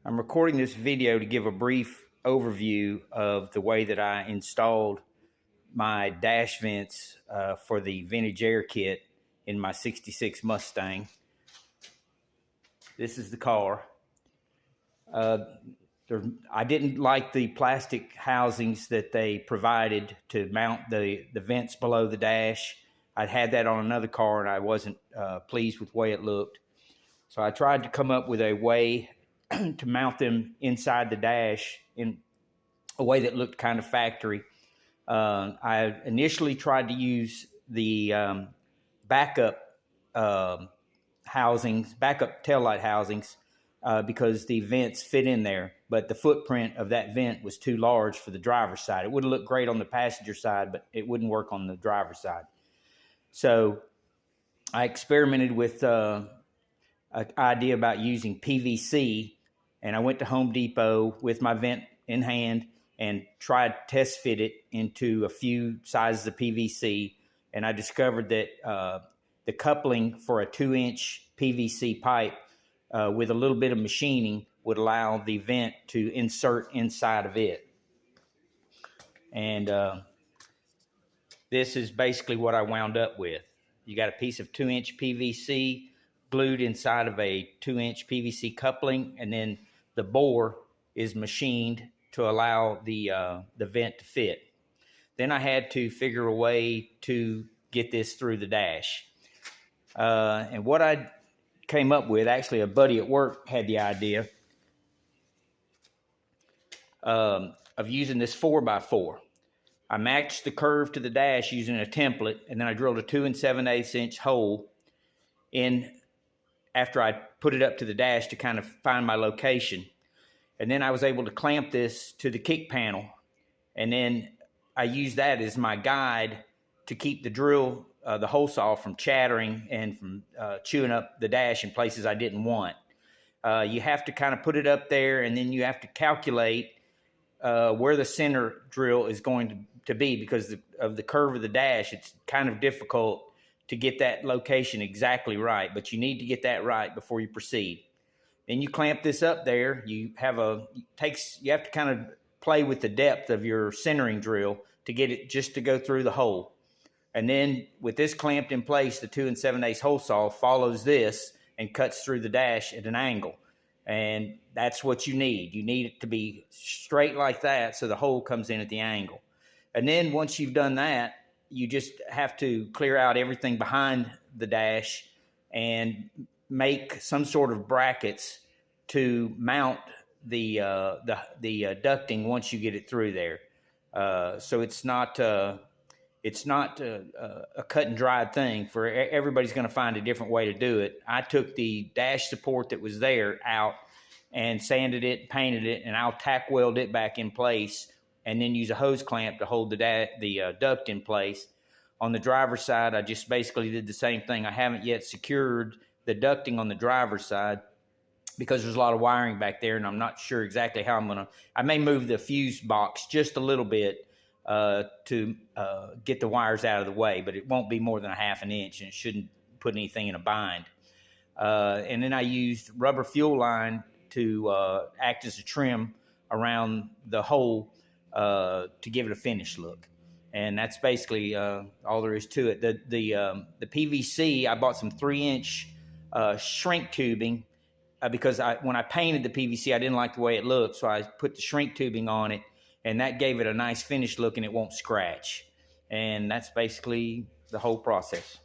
I'm recording this video to give a brief overview of the way that I installed my dash vents for the vintage air kit in my 66 Mustang. This is the car. I didn't like the plastic housings that they provided to mount the vents below the dash. I'd had that on another car and I wasn't pleased with the way it looked. So I tried to come up with a way to mount them inside the dash in a way that looked kind of factory. I initially tried to use the backup housings, backup taillight housings, because the vents fit in there, but the footprint of that vent was too large for the driver's side. It would have looked great on the passenger side, but it wouldn't work on the driver's side. So I experimented with an idea about using PVC, and I went to Home Depot with my vent in hand and tried to test fit it into a few sizes of PVC, and I discovered that the coupling for a 2-inch PVC pipe with a little bit of machining would allow the vent to insert inside of it. And this is basically what I wound up with. You got a piece of 2-inch PVC glued inside of a 2-inch PVC coupling, and then the bore is machined to allow the vent to fit. Then I had to figure a way to get this through the dash. And what I came up with, actually a buddy at work had the idea of using this 4x4. I matched the curve to the dash using a template, and then I drilled a 2 7/8 inch hole in after I put it up to the dash to kind of find my location. And then I was able to clamp this to the kick panel, and then I used that as my guide to keep the drill, the hole saw, from chattering and from chewing up the dash in places I didn't want. You have to kind of put it up there, and then you have to calculate where the center drill is going to be because of the curve of the dash. It's kind of difficult to get that location exactly right, but you need to get that right before you proceed. Then you clamp this up there. You have to kind of play with the depth of your centering drill to get it just to go through the hole. And then with this clamped in place, the 2 7/8 hole saw follows this and cuts through the dash at an angle. And that's what you need. You need it to be straight like that so the hole comes in at the angle. And then once you've done that, you just have to clear out everything behind the dash and make some sort of brackets to mount the ducting once you get it through there. So it's not a cut and dried thing. For everybody's going to find a different way to do it. I took the dash support that was there out and sanded it, painted it, and I'll tack weld it back in place and then use a hose clamp to hold the duct in place. On the driver's side, I just basically did the same thing. I haven't yet secured the ducting on the driver's side because there's a lot of wiring back there, and I'm not sure exactly how I may move the fuse box just a little bit to get the wires out of the way, but it won't be more than a 1/2 inch, and it shouldn't put anything in a bind. And then I used rubber fuel line to act as a trim around the hole to give it a finished look. And that's basically all there is to it. The PVC, I bought some 3-inch shrink tubing because when I painted the PVC, I didn't like the way it looked, so I put the shrink tubing on it, and that gave it a nice finished look, and it won't scratch. And that's basically the whole process.